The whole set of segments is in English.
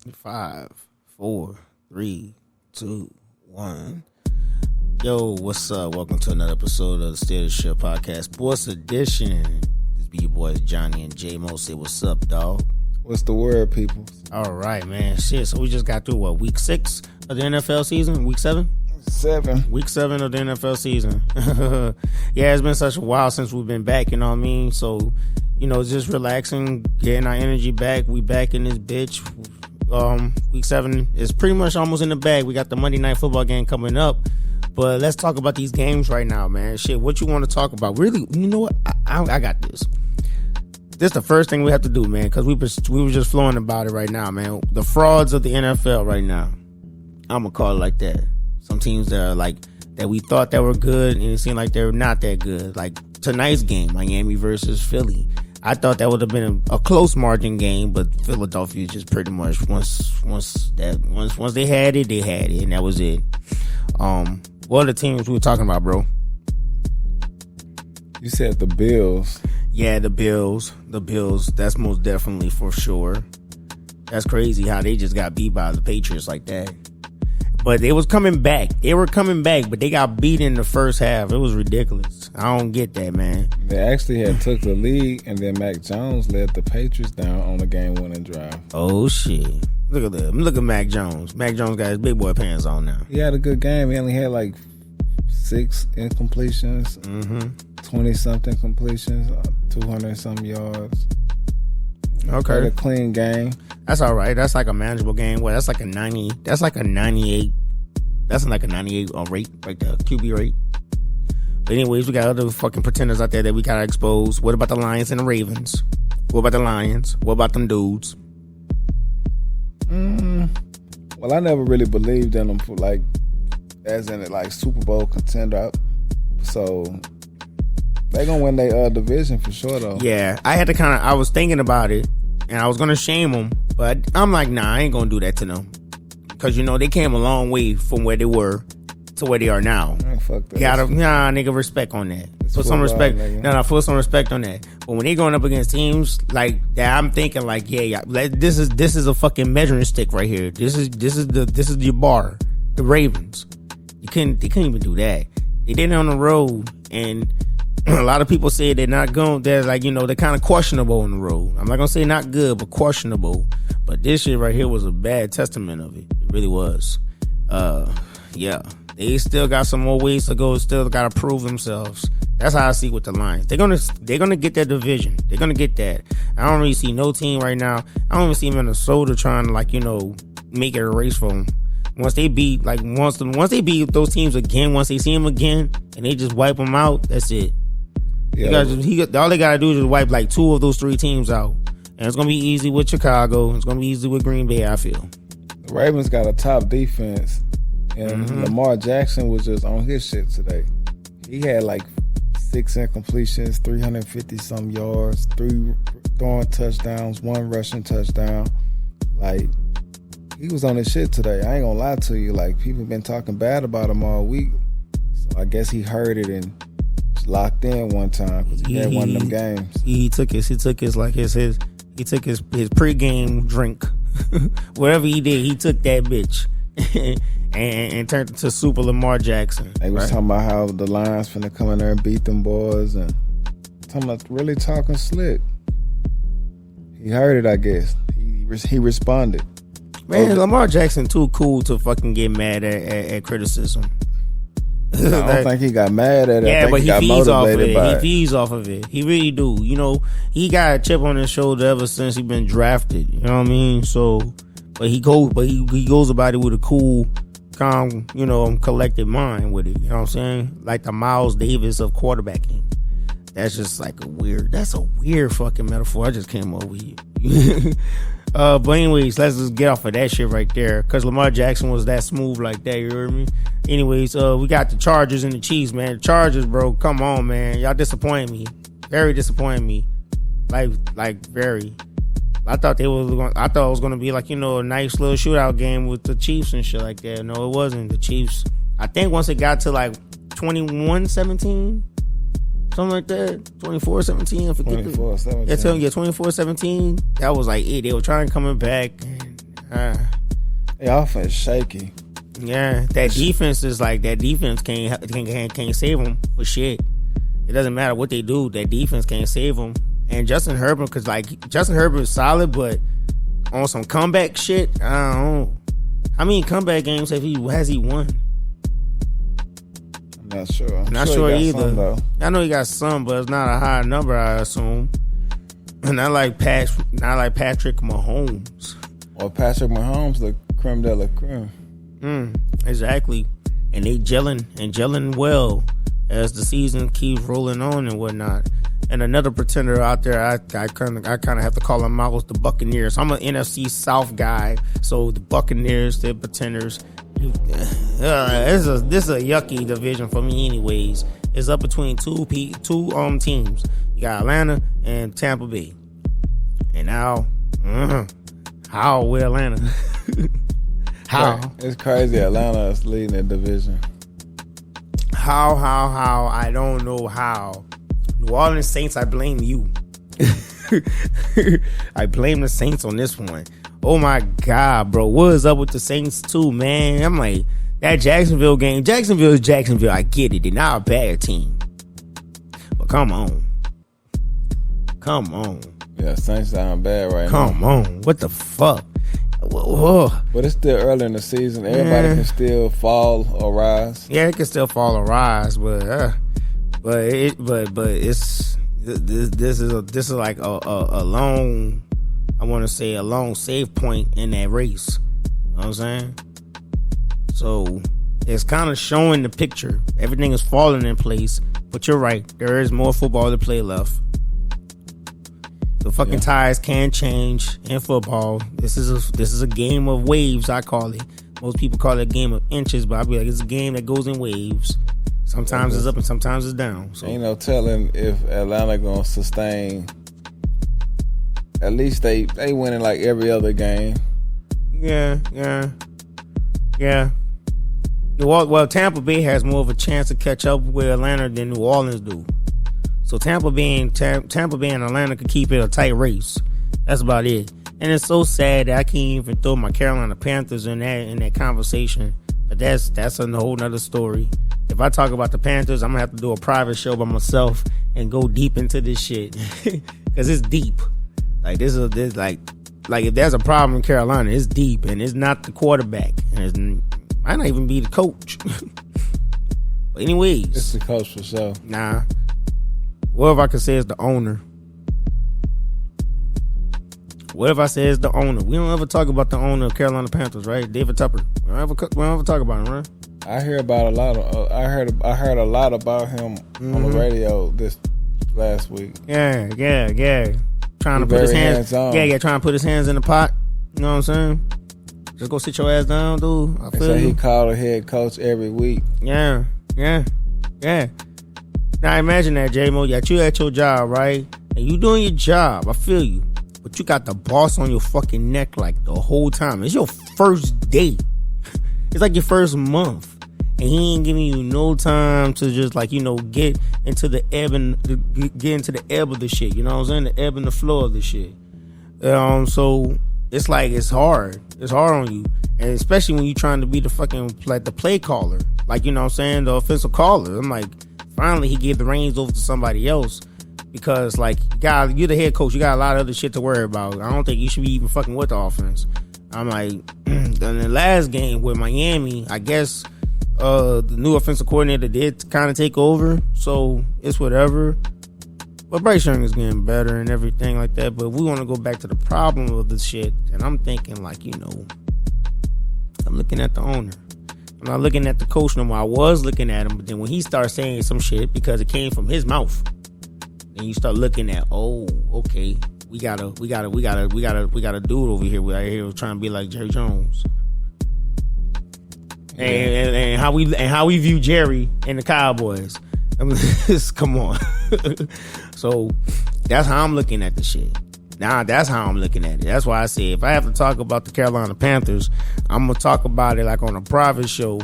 5, 4, 3, 2, 1. Yo, what's up? Welcome to another episode of the Steer the Ship Podcast, Sports Edition. This be your boys Johnny and J-Mo. Say what's up, dog. What's the word, people? All right, man. Shit, so we just got through, week 6 of the NFL season? Week 7? 7. Week 7 of the NFL season. Yeah, it's been such a while since we've been back, you know what I mean? So, just relaxing, getting our energy back. We back in this bitch. Week 7 is pretty much almost in the bag. We got the Monday Night Football game coming up. But let's talk about these games right now, man. Shit, what you want to talk about? Really, you know what? I got this. This is the first thing we have to do, man, because we were just flowing about it right now, man. The frauds of the NFL right now. I'm going to call it like that. Some teams that are like, that we thought that were good, and it seemed like they're not that good. Like tonight's game, Miami versus Philly. I thought that would have been a close margin game, but Philadelphia just pretty much once they had it, and that was it. What are the teams we were talking about, bro? You said the Bills. Yeah, the Bills. That's most definitely for sure. That's crazy how they just got beat by the Patriots like that. But they was coming back. They were coming back, but they got beat in the first half. It was ridiculous. I don't get that, man. They actually had took the lead, and then Mac Jones led the Patriots down on the game-winning drive. Oh, shit. Look at that. Look at Mac Jones. Mac Jones got his big boy pants on now. He had a good game. He only had like 6 incompletions, 20-something completions, 200-something yards. Okay. Had a clean game. That's all right. That's like a manageable game. Well, that's like a 90. That's like a 98. That's like a 98 rate, like the QB rate. But anyways, we got other fucking pretenders out there that we gotta expose. What about the Lions and the Ravens? What about the Lions? What about them dudes? Well, I never really believed in them for as in Super Bowl contender. So they gonna win their division for sure, though. Yeah, I was thinking about it, and I was gonna shame them, but I'm like, nah, I ain't gonna do that to them, because they came a long way from where they were to where they are now. Man, fuck that. Nigga, respect on that. Put some respect. Put some respect on that. But when they going up against teams like that, I'm thinking like, yeah, this is a fucking measuring stick right here. This is your bar. The Ravens. They couldn't even do that. They did it on the road, and a lot of people say they're not going. They're like, they're kind of questionable on the road. I'm not gonna say not good, but questionable. But this shit right here was a bad testament of it. It really was. Yeah, they still got some more ways to go. Still got to prove themselves. That's how I see with the Lions. They're gonna get that division. They're gonna get that. I don't really see no team right now. I don't even see Minnesota trying to make it a race for them. Once they beat once they beat those teams again, once they see them again, and they just wipe them out, that's it. Yeah, all they gotta do is just wipe 2 of those 3 teams out, and it's gonna be easy with Chicago. It's gonna be easy with Green Bay, I feel. the Ravens got a top defense, and Lamar Jackson was just on his shit today. He had 6 incompletions, 350-some yards, 3 throwing touchdowns, 1 rushing touchdown. He was on his shit today. I ain't gonna lie to you. People been talking bad about him all week. So I guess he heard it and locked in one time because he had one of them games. He took his pregame drink. Whatever he did, he took that bitch and turned it to Super Lamar Jackson. They was talking about how the Lions finna come in there and beat them boys, and really talking slick. He heard it, I guess. He responded. Man, Lamar Jackson too cool to fucking get mad at criticism. I don't think he got mad at it. Yeah, but he feeds off of it. He feeds off of it. He really do. He got a chip on his shoulder ever since he been drafted. You know what I mean? So, but he goes about it with a cool, calm, collected mind with it. You know what I'm saying? Like the Miles Davis of quarterbacking. That's just that's a weird fucking metaphor. I just came up with you. But anyways, let's just get off of that shit right there, because Lamar Jackson was that smooth like that, you heard me? Anyways, we got the Chargers and the Chiefs, man. The Chargers, bro, come on, man. Y'all disappointing me. Very disappointing me. Very. I thought it was gonna be a nice little shootout game with the Chiefs and shit like that. No, it wasn't. The Chiefs, I think once it got to 21-17, something like that, 24-17, I forget. 24-17. Yeah, 24-17. That was it. They were trying coming back. Their offense shaky. Yeah, that defense is like that. Defense can't save them for shit. It doesn't matter what they do. That defense can't save them. And Justin Herbert, because like Justin Herbert is solid, but on some comeback shit, I don't know. How many comeback games has he won? I'm not sure. I'm not sure either. Some, I know he got some, but it's not a high number, I assume. Not like Patrick Mahomes. Or Patrick Mahomes, the creme de la creme. Exactly. And they gelling well as the season keeps rolling on and whatnot. And another pretender out there, I kind of have to call them out, the Buccaneers. I'm an NFC South guy, so the Buccaneers, they're pretenders. This is a yucky division for me, anyways. It's up between two teams. You got Atlanta and Tampa Bay. And now, how with Atlanta? How? It's crazy. Atlanta is leading the division. How? I don't know how. New Orleans Saints, I blame you. I blame the Saints on this one. Oh my God, bro. What is up with the Saints too, man? I'm like, that Jacksonville game. Jacksonville is Jacksonville. I get it. They're not a bad team. But come on. Yeah, Saints sound bad right now. Come on. What the fuck? Whoa. But it's still early in the season. Everybody can still fall or rise. Yeah, it can still fall or rise, but it's this is like a long, I want to say a long save point in that race. You know what I'm saying? So it's kind of showing the picture. Everything is falling in place, but you're right. There is more football to play left. The fucking ties can change in football. This is a game of waves, I call it. Most people call it a game of inches, but I be like, it's a game that goes in waves. Sometimes it's up and sometimes it's down. So ain't no telling if Atlanta gonna sustain. At least they winning like every other game. Yeah. Well, Tampa Bay has more of a chance to catch up with Atlanta than New Orleans do. So Tampa Bay and Atlanta could keep it a tight race. That's about it. And it's so sad that I can't even throw my Carolina Panthers in that conversation. But that's a whole nother story. If I talk about the Panthers, I'm gonna have to do a private show by myself and go deep into this shit because it's deep. Like this like if there's a problem in Carolina, it's deep and it's not the quarterback and it might not even be the coach. But anyways, it's the coach for sure. Nah. What if I could say it's the owner? What if I say it's the owner? We don't ever talk about the owner of Carolina Panthers, right? David Tepper. We don't ever talk about him, right? I heard a lot about him on the radio this last week. Yeah. Trying to put his hands on. Yeah, trying to put his hands in the pot. You know what I'm saying? Just go sit your ass down, dude. I feel you. He called a head coach every week. Yeah. Now imagine that, J-Mo. You at your job, right? And you doing your job. I feel you. But you got the boss on your fucking neck like the whole time. It's your first day. It's like your first month. And he ain't giving you no time to just like, get into the ebb of the shit. You know what I'm saying? The ebb and the flow of the shit. So it's like it's hard. It's hard on you. And especially when you're trying to be the fucking like the play caller. Like, you know what I'm saying? The offensive caller. I'm like, finally he gave the reins over to somebody else. Because like you're the head coach, you got a lot of other shit to worry about. I don't think you should be even fucking with the offense. I'm like, in the last game with Miami, I guess the new offensive coordinator did kind of take over, so it's whatever. But Bryce Young is getting better and everything like that. But we want to go back to the problem of this shit, and I'm thinking like, I'm looking at the owner. I'm not looking at the coach no more. I was looking at him, but then when he starts saying some shit because it came from his mouth, then you start looking at, oh, okay. We got a dude over here. We're here trying to be like Jerry Jones, and how we view Jerry and the Cowboys. I mean, come on. So that's how I'm looking at the shit. Now that's how I'm looking at it. That's why I say if I have to talk about the Carolina Panthers, I'm gonna talk about it like on a private show.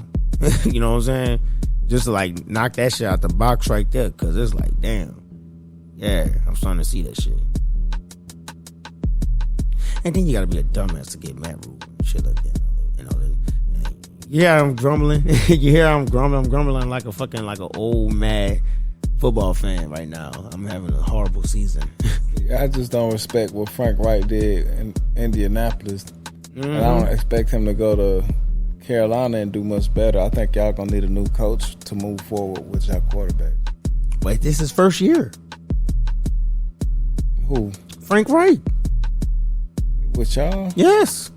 You know what I'm saying? Just to like knock that shit out the box right there, because it's like, damn, yeah, I'm starting to see that shit. And then you gotta be a dumbass to get Matt Rule. shit like that. You hear I'm grumbling. You hear I'm grumbling. I'm grumbling like an old mad football fan right now. I'm having a horrible season. I just don't respect what Frank Wright did in Indianapolis. And I don't expect him to go to Carolina and do much better. I think y'all gonna need a new coach to move forward with your quarterback. Wait, this is first year. Who? Frank Wright. With y'all? Yes.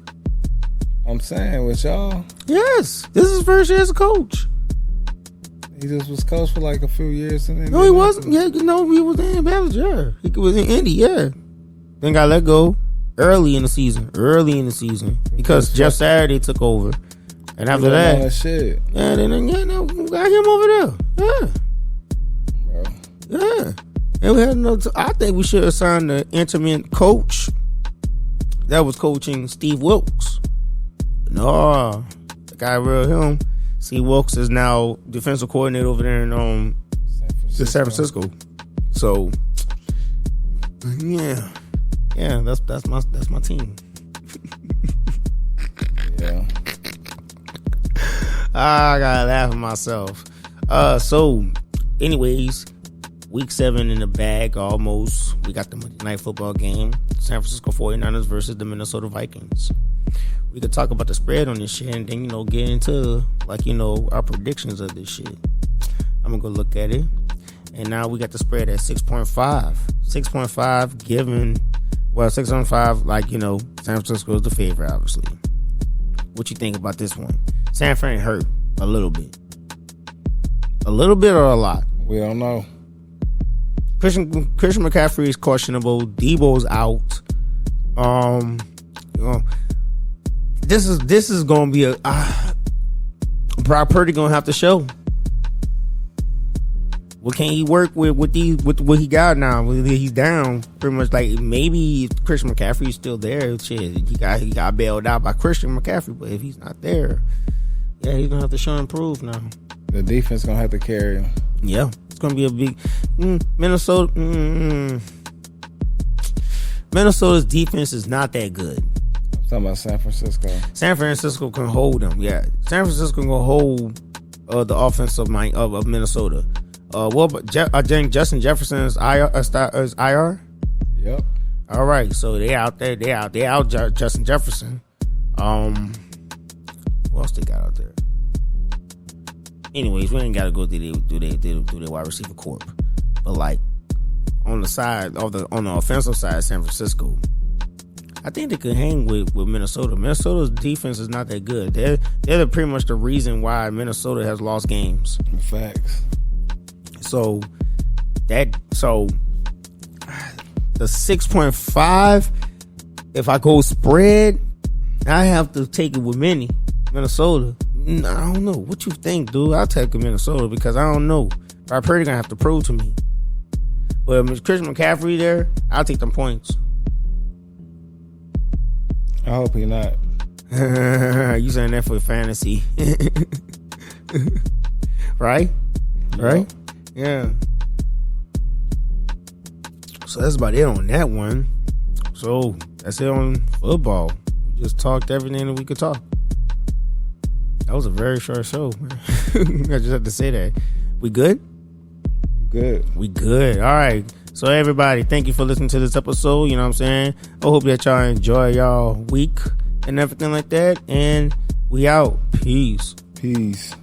I'm saying with y'all. Yes. This is first year as a coach. He just was coach for like a few years. No, he wasn't. Yeah, he was in Indianapolis. Yeah, he was in Indy. Yeah, then got let go early in the season. Because Jeff Saturday took over, and after that, shit. Yeah, then no, got him over there. Yeah, bro. Yeah. And we had another. I think we should have signed the interim coach that was coaching Steve Wilkes. No, the guy real him. Steve Wilkes is now defensive coordinator over there in San Francisco. So yeah, that's my team. Yeah, I gotta laugh at myself. So, anyways, week 7 in the bag almost. We got the Monday Night Football game: San Francisco 49ers versus the Minnesota Vikings. We could talk about the spread on this shit and then, get into, our predictions of this shit. I'm going to go look at it. And now we got the spread at 6.5. 6.5 given, 6.5, San Francisco is the favorite, obviously. What you think about this one? San Fran hurt a little bit. A little bit or a lot? We don't know. Christian McCaffrey is questionable. Debo's out. This is gonna be a Brock Purdy gonna have to show. What can he work with what he got now? He's down pretty much. Like, maybe if Christian McCaffrey is still there, shit, he got bailed out by Christian McCaffrey. But if he's not there, yeah, he's gonna have to show and prove now. The defense gonna have to carry him. Yeah, it's gonna be a big Minnesota. Minnesota's defense is not that good. Talking about San Francisco. San Francisco can hold them. Yeah, San Francisco can hold the offense of Minnesota. I think Justin Jefferson is IR. Yep. All right, so they out there. They out Justin Jefferson. Who else they got out there? Anyways, we ain't got to go through their wide receiver corp. But on the side on the offensive side, San Francisco, I think they could hang with Minnesota. Minnesota's defense is not that good. They're pretty much the reason why Minnesota has lost games. Facts. So the 6.5, if I go spread, I have to take it with Minnesota. I don't know. What you think, dude? I'll take Minnesota because I don't know. Brock Purdy gonna have to prove to me. But if Christian McCaffrey there, I'll take them points. I hope he not. You saying that for fantasy. Right? Right? Yeah. So that's about it on that one. So that's it on football. We just talked everything that we could talk. That was a very short show. I just have to say that. We good? Good. We good. All right. So everybody, thank you for listening to this episode. You know what I'm saying? I hope that y'all enjoy y'all week and everything like that. And we out. Peace. Peace.